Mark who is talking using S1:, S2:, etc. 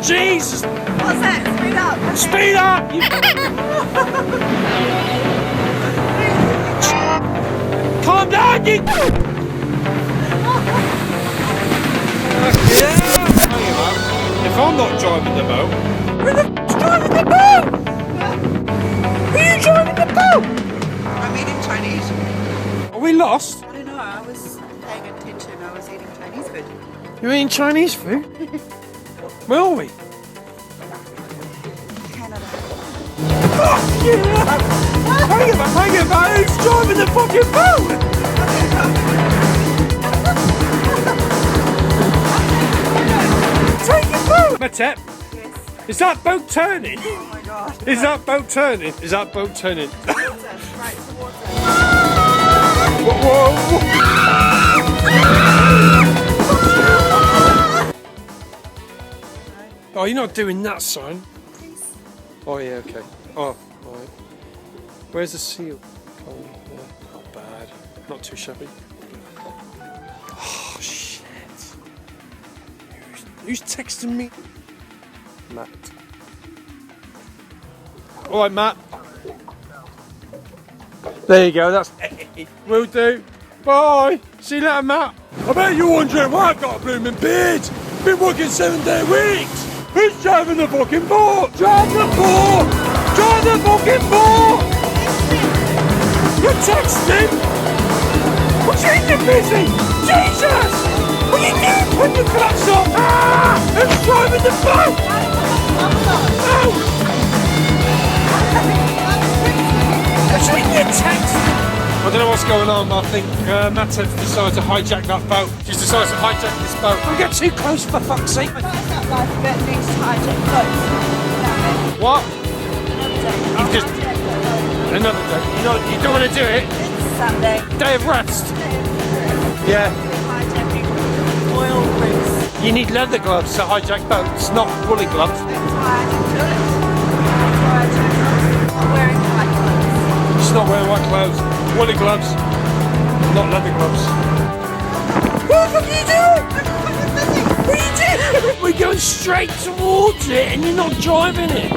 S1: Jesus!
S2: What's that? Speed up. Okay.
S1: Speed up! You... Calm down, you... If I'm not driving the boat, who the f***'s driving the boat? Who are you driving the boat?
S2: I'm eating Chinese.
S1: Are we lost?
S2: I don't know, I was paying attention. I was eating Chinese food.
S1: You're eating Chinese food? Where are we?
S2: Canada.
S1: Fuck you! Hang about, who's driving the fucking boat? Take your boat! Matep,
S2: Yes.
S1: is that boat turning?
S2: Oh my god.
S1: Is that boat turning? Is that boat turning?
S2: Right towards us.
S1: Whoa, whoa. Oh, you're not doing that, son.
S2: Please.
S1: Oh, yeah, okay. Oh, right. Where's the seal? Oh, yeah, not bad. Not too shabby. Oh, shit. Who's texting me? Matt. All right, Matt. There you go, that's... Will do. Bye. See you later, Matt. I bet you're wondering why I've got a blooming beard. Been working 7-day weeks. Who's driving the fucking boat? Drive the boat! Drive the fucking boat! You're texting? What you mean you're busy? Jesus! What are you doing? Put your clutch on! Ah! Who's driving the boat? No! What you mean you're texting? I don't know what's going on, but I think Matef decided to hijack that boat. She's decided to hijack this boat. Don't get too close, for fuck's sake.
S2: That life bet needs to hijack boats.
S1: What?
S2: Another day.
S1: You just... Another day. You don't want to do it?
S2: It's Sunday.
S1: Day of rest. Yeah.
S2: Hijacking oil rigs.
S1: You need leather gloves to hijack boats, not woolly gloves.
S2: That's why I didn't do it. That's why I chose not wearing white clothes.
S1: She's not wearing white clothes. Woolly gloves, not leather gloves. What the fuck are you doing? What are you doing? We're going straight towards it and you're not driving it.